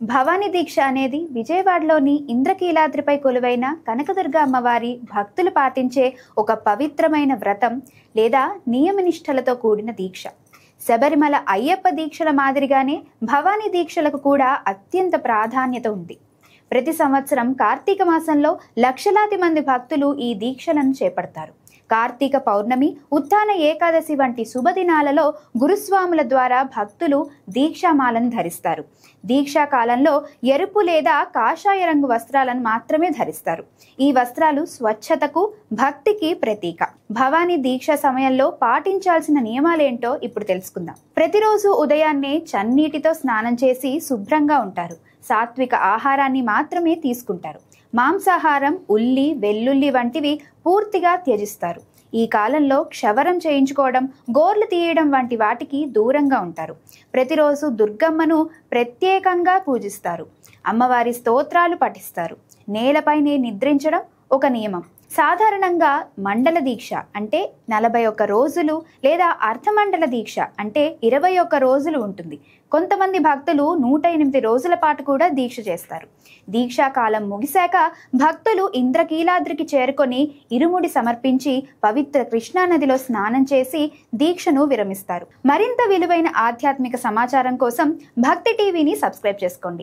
భవానీ దీక్ష అనేది విజయవాడలోని ఇంద్రకీలాద్రిపై కొలువైన కనకదుర్గ అమ్మవారి భక్తులు పాటించే ఒక పవిత్రమైన వ్రతం లేదా నియమనిష్టలతో కూడిన దీక్ష. శబరిమల అయ్యప్ప దీక్షల మాదిరిగానే భవానీ దీక్షలకు కూడా అత్యంత ప్రాధాన్యత ఉంది. ప్రతి సంవత్సరం కార్తీక మాసంలో లక్షలాది మంది భక్తులు ఈ దీక్షలను చేపడతారు. కార్తీక పౌర్ణమి, ఉత్థాన ఏకాదశి వంటి శుభదినాలలో గురుస్వాముల ద్వారా భక్తులు దీక్షామాలను ధరిస్తారు. దీక్షా కాలంలో ఎరుపు లేదా కాషాయ రంగు వస్త్రాలను మాత్రమే ధరిస్తారు. ఈ వస్త్రాలు స్వచ్ఛతకు, భక్తికి ప్రతీక. భవానీ దీక్ష సమయంలో పాటించాల్సిన నియమాలేంటో ఇప్పుడు తెలుసుకుందాం. ప్రతిరోజు ఉదయాన్నే చన్నీటితో స్నానం చేసి శుభ్రంగా ఉంటారు. సాత్విక ఆహారాన్ని మాత్రమే తీసుకుంటారు. మాంసాహారం, ఉల్లి, వెల్లుల్లి వంటివి పూర్తిగా త్యజిస్తారు. ఈ కాలంలో క్షవరం చేయించుకోవడం, గోర్లు తీయడం వంటి వాటికి దూరంగా ఉంటారు. ప్రతిరోజు దుర్గమ్మను ప్రత్యేకంగా పూజిస్తారు. అమ్మవారి స్తోత్రాలు పఠిస్తారు. నేలపైనే నిద్రించడం ఒక నియమం. సాధారణంగా మండల దీక్ష అంటే 41 రోజులు లేదా అర్ధమండల దీక్ష అంటే 21 రోజులు ఉంటుంది. కొంతమంది భక్తులు 108 రోజుల పాటు కూడా దీక్ష చేస్తారు. దీక్షా కాలం ముగిశాక భక్తులు ఇంద్రకీలాద్రికి చేరుకొని ఇరుముడి సమర్పించి పవిత్ర కృష్ణానదిలో స్నానం చేసి దీక్షను విరమిస్తారు. మరింత విలువైన ఆధ్యాత్మిక సమాచారం కోసం భక్తి టీవీని సబ్స్క్రైబ్ చేసుకోండి.